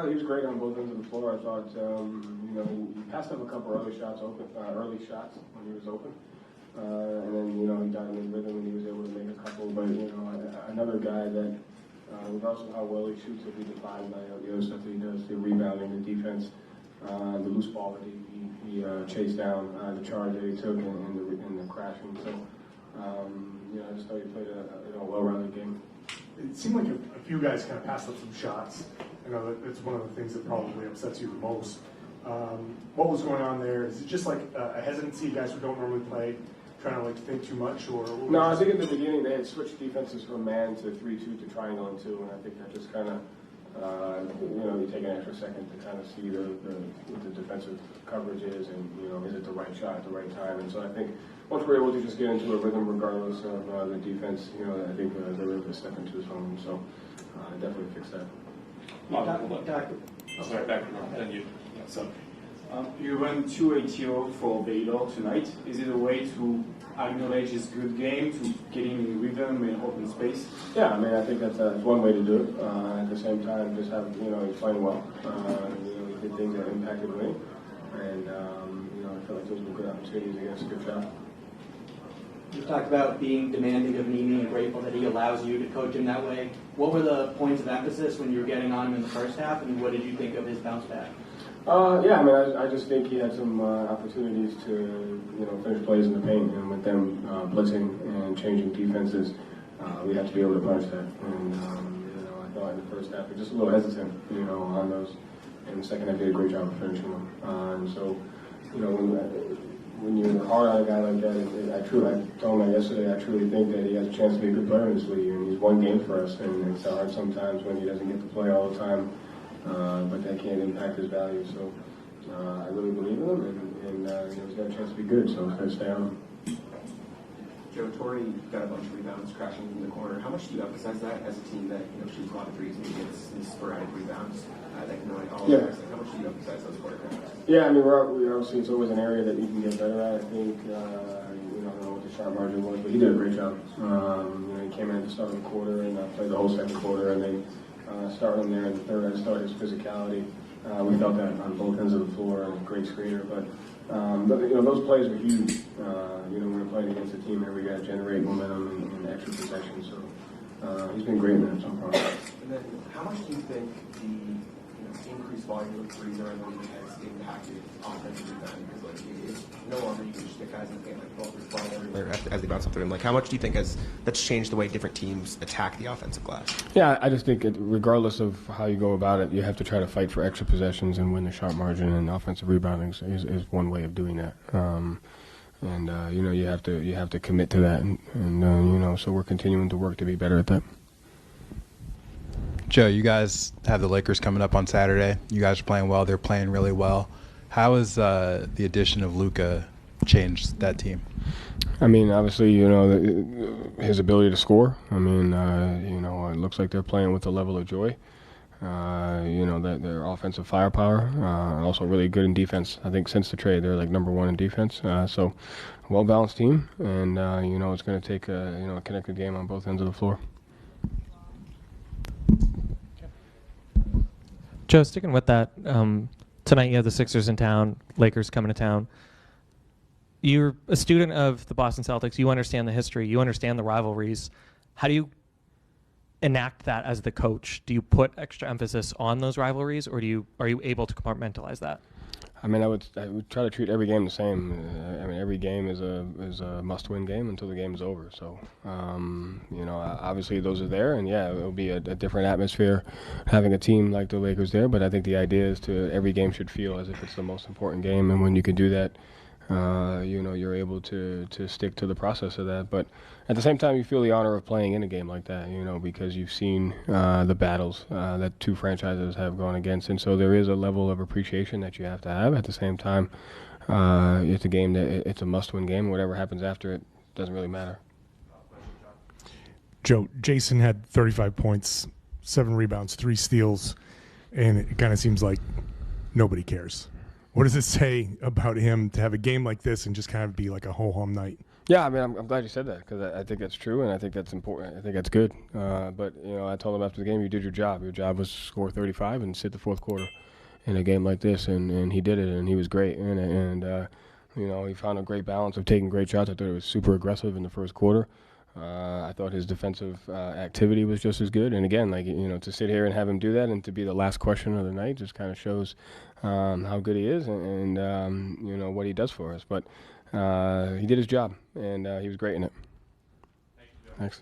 He was great on both ends of the floor. I thought, he passed up a couple early shots when he was open. And then, he got him in rhythm and he was able to make a couple. But, another guy that, regardless of how well he shoots, he'll be defined by the other stuff that he does, the rebounding, the defense, the loose ball that he chased down, the charge that he took, and the crashing. So, I just thought he played a well-rounded game. It seemed like a few guys kind of passed up some shots. I know that's one of the things that probably upsets you the most. What was going on there? Is it just like a hesitancy, guys who don't normally play, trying to think too much? Or no, I think at the beginning they had switched defenses from man to 3-2 to triangle and 2, and I think that just kind of, you take an extra second to kind of see what the defensive coverage is, and is it the right shot at the right time? And so I think once we're able to just get into a rhythm, regardless of the defense, I think they're able to step into his home. So definitely fix that. You went 2-8-0 for Baylor tonight. Is it a way to acknowledge his good game, to getting in rhythm and open space? Yeah, I think that's one way to do it. At the same time, just have, he's playing well. He did things that impacted me. And, I feel like those were good opportunities against a good shot. You talked about being demanding of Nimi and grateful that he allows you to coach him that way. What were the points of emphasis when you were getting on him in the first half, and what did you think of his bounce back? I just think he had some opportunities to, finish plays in the paint, and with them blitzing and changing defenses, we had to be able to punish that. And, I thought in the first half, we were just a little hesitant, on those. In the second half, he did a great job of finishing them. And so, when you're hard on a guy like that, I told him that yesterday, I truly think that he has a chance to be a good player in this league. And he's one game for us, and it's hard sometimes when he doesn't get to play all the time. But that can't impact his value. So I really believe in him, and he's got a chance to be good, so he's got to stay on. Joe, Torrey got a bunch of rebounds crashing in the corner. How much do you emphasize that as a team that shoots a lot of threes and gets these sporadic rebounds that can really all over? How much do you emphasize those quarter crashes? Yeah, we obviously, it's always an area that you can get better at. I think I don't know what the shot margin was, but he did a great job. He came in at the start of the quarter and played the whole second quarter, and then started him there in the third. I started his physicality. We felt that on both ends of the floor, and a great screener. But those plays were huge. When we're playing against a team where we got to generate momentum and extra possession. So he's been great in that so far. And then, how much do you think the increased volume of threes around the league has impacted offensive rebounding? Because it's no longer you can just stick guys in the paint as they bounce up through them. How much do you think that's changed the way different teams attack the offensive glass? Yeah, I just think regardless of how you go about it, you have to try to fight for extra possessions and win the shot margin, and offensive rebounding is one way of doing that. You have to commit to that, and so we're continuing to work to be better at that. Joe, you guys have the Lakers coming up on Saturday. You guys are playing well. They're playing really well. How has the addition of Luka changed that team? Obviously, his ability to score. It looks like they're playing with a level of joy. That their offensive firepower, also really good in defense. I think since the trade, they're number one in defense. So, well-balanced team, and it's going to take a connected game on both ends of the floor. Joe, sticking with that, tonight you have the Sixers in town, Lakers coming to town. You're a student of the Boston Celtics. You understand the history. You understand the rivalries. How do you enact that as the coach? Do you put extra emphasis on those rivalries, or are you able to compartmentalize that? I would try to treat every game the same. Every game is a must-win game until the game is over. So, obviously those are there, and it'll be a different atmosphere having a team like the Lakers there. But I think the idea is every game should feel as if it's the most important game, and when you can do that, you're able to stick to the process of that. But at the same time, you feel the honor of playing in a game like that, because you've seen the battles that two franchises have gone against. And so there is a level of appreciation that you have to have. At the same time, it's a game that it's a must-win game. Whatever happens after it doesn't really matter. Joe, Jayson had 35 points, 7 rebounds, 3 steals, and it kind of seems like nobody cares. What does it say about him to have a game like this and just kind of be like a ho-hum night? Yeah, I mean, I'm glad you said that because I think that's true and I think that's important. I think that's good. But I told him after the game, you did your job. Your job was to score 35 and sit the fourth quarter in a game like this, and he did it, and he was great. And he found a great balance of taking great shots. I thought he was super aggressive in the first quarter. I thought his defensive activity was just as good. And again, to sit here and have him do that and to be the last question of the night just kind of shows how good he is and what he does for us. But he did his job, and he was great in it. Thanks.